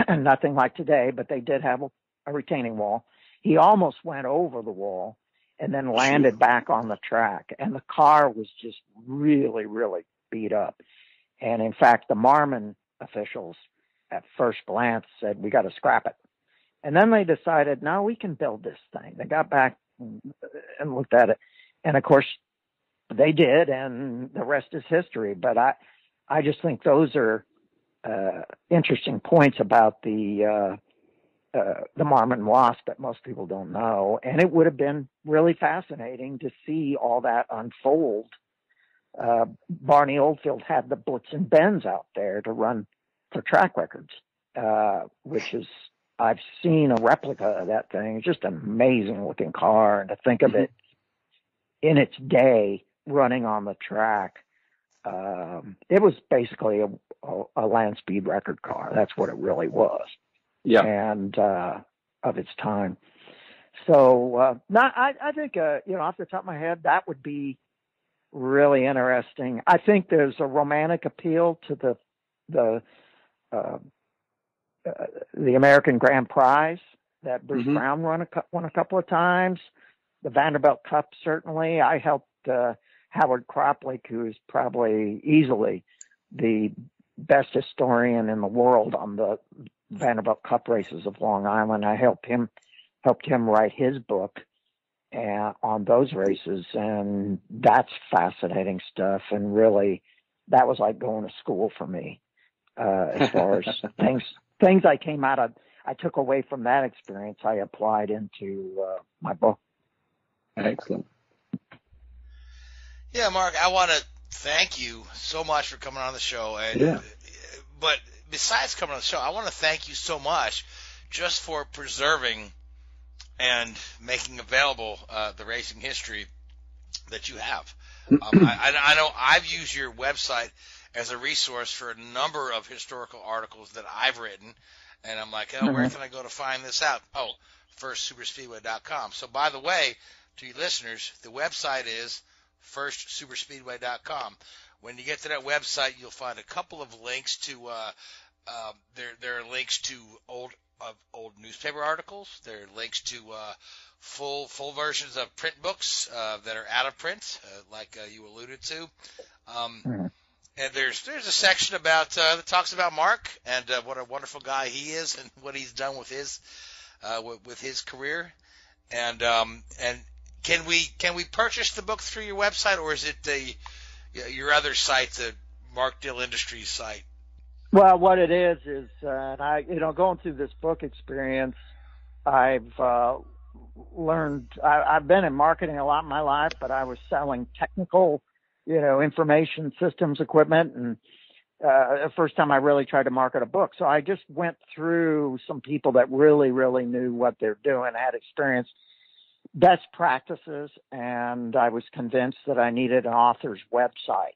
nothing like today, but they did have a retaining wall. He almost went over the wall and then landed back on the track, and the car was just really, really beat up. And in fact, the Marmon officials at first glance said, we got to scrap it. And then they decided, no, we can build this thing. They got back and looked at it. And of course they did, and the rest is history. But I just think those are interesting points about the Marmon Wasp that most people don't know. And it would have been really fascinating to see all that unfold. Barney Oldfield had the Blitz and Benz out there to run for track records, which is, I've seen a replica of that thing. It's just an amazing looking car. And to think of it in its day running on the track, it was basically a land speed record car. That's what it really was. Yeah. And of its time. So I think, off the top of my head, that would be really interesting. I think there's a romantic appeal to the American Grand Prize that Bruce Brown won a couple of times. The Vanderbilt Cup, certainly. I helped Howard Kroplick, who is probably easily the best historian in the world on the Vanderbilt Cup races of Long Island. I helped him write his book on those races, and that's fascinating stuff. And really, that was like going to school for me as far as things I took away from that experience. I applied into my book. Excellent. Yeah, Mark, I want to thank you so much for coming on the show. But besides coming on the show, I want to thank you so much just for preserving and making available the racing history that you have. I know I've used your website as a resource for a number of historical articles that I've written, and I'm like, where can I go to find this out? Oh, firstsuperspeedway.com. So, by the way, to you listeners, the website is firstsuperspeedway.com. When you get to that website, you'll find a couple of links to there are links to old newspaper articles. There are links to full versions of print books that are out of print, like you alluded to. And there's a section about that talks about Mark and what a wonderful guy he is and what he's done with his career. And can we purchase the book through your website, or is it your other site, the Mark Dill Industries site? Well, what it is, going through this book experience, I've learned, I've been in marketing a lot in my life, but I was selling technical, information systems equipment. And the first time I really tried to market a book. So I just went through some people that really, really knew what they're doing, had experience, best practices. And I was convinced that I needed an author's website,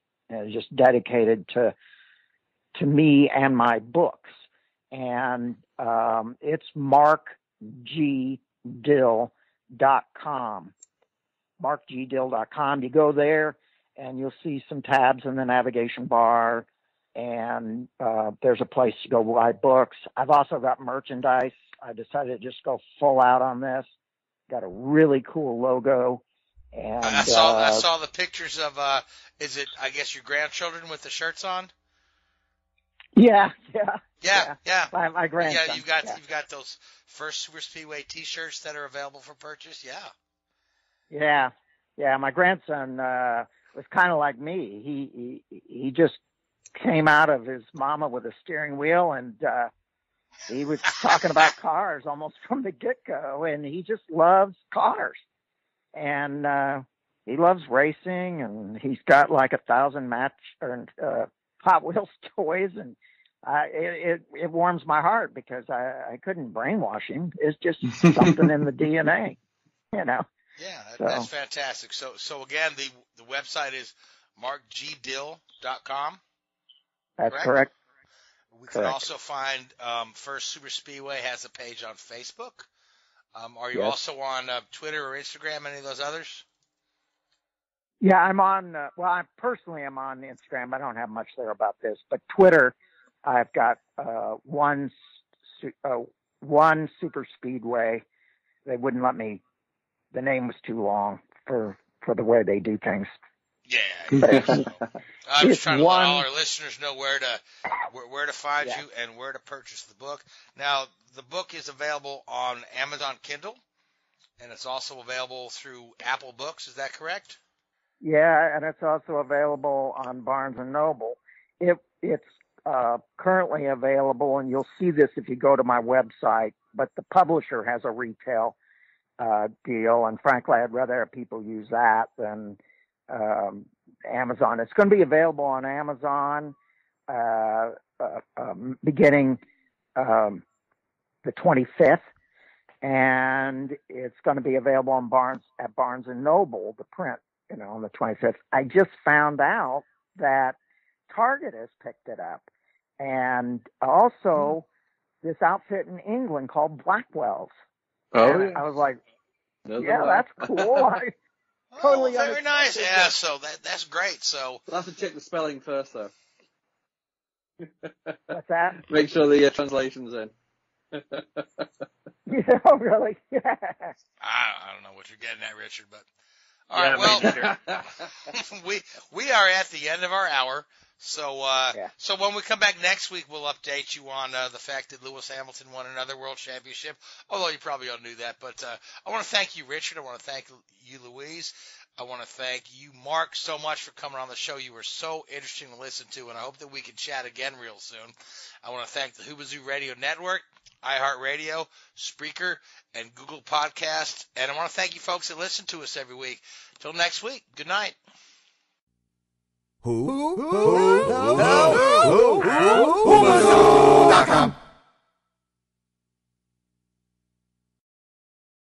just dedicated to me and my books. And it's markgdill.com. markgdill.com. You go there and you'll see some tabs in the navigation bar, and there's a place to go buy books. I've also got merchandise. I decided to just go full out on this. Got a really cool logo. And I saw the pictures of is it, I guess, your grandchildren with the shirts on? Yeah. My grandson. Yeah, you've got those First Superspeedway T-shirts that are available for purchase. Yeah. My grandson was kind of like me. He just came out of his mama with a steering wheel, and he was talking about cars almost from the get-go, and he just loves cars, and he loves racing, and he's got like 1,000 Hot Wheels toys, and it warms my heart because I couldn't brainwash him. It's just something in the DNA. know. Yeah, So. that's fantastic. So again, the website is markgdill.com. That's correct. We can also find First Superspeedway has a page on Facebook. Are you also on Twitter or Instagram, any of those others? Yeah, I'm on, I personally am on Instagram. I don't have much there about this, but Twitter, I've got one Super Speedway. They wouldn't let me, the name was too long for the way they do things. Yeah. I'm just trying to let all our listeners know where to find you and where to purchase the book. Now, the book is available on Amazon Kindle, and it's also available through Apple Books. Is that correct? Yeah, and it's also available on Barnes & Noble. It's currently available, and you'll see this if you go to my website, but the publisher has a retail deal, and frankly, I'd rather have people use that than Amazon. It's going to be available on Amazon beginning the 25th, and it's going to be available on at Barnes & Noble, the print, on the 25th. I just found out that Target has picked it up, and also this outfit in England called Blackwell's. Oh, and I was like, that's cool. Totally very nice. Yeah, so that's great. So we'll have to check the spelling first, though. What's that? Make sure the translation's in. Really? Yeah. I don't know what you're getting at, Richard, but all right. Well, we are at the end of our hour. So so when we come back next week, we'll update you on the fact that Lewis Hamilton won another world championship, although you probably all knew that. But I want to thank you, Richard. I want to thank you, Louise. I want to thank you, Mark, so much for coming on the show. You were so interesting to listen to, and I hope that we can chat again real soon. I want to thank the Hoobazoo Radio Network, iHeartRadio, Spreaker, and Google Podcast. And I want to thank you folks that listen to us every week. Till next week, good night. Hoobazoo.com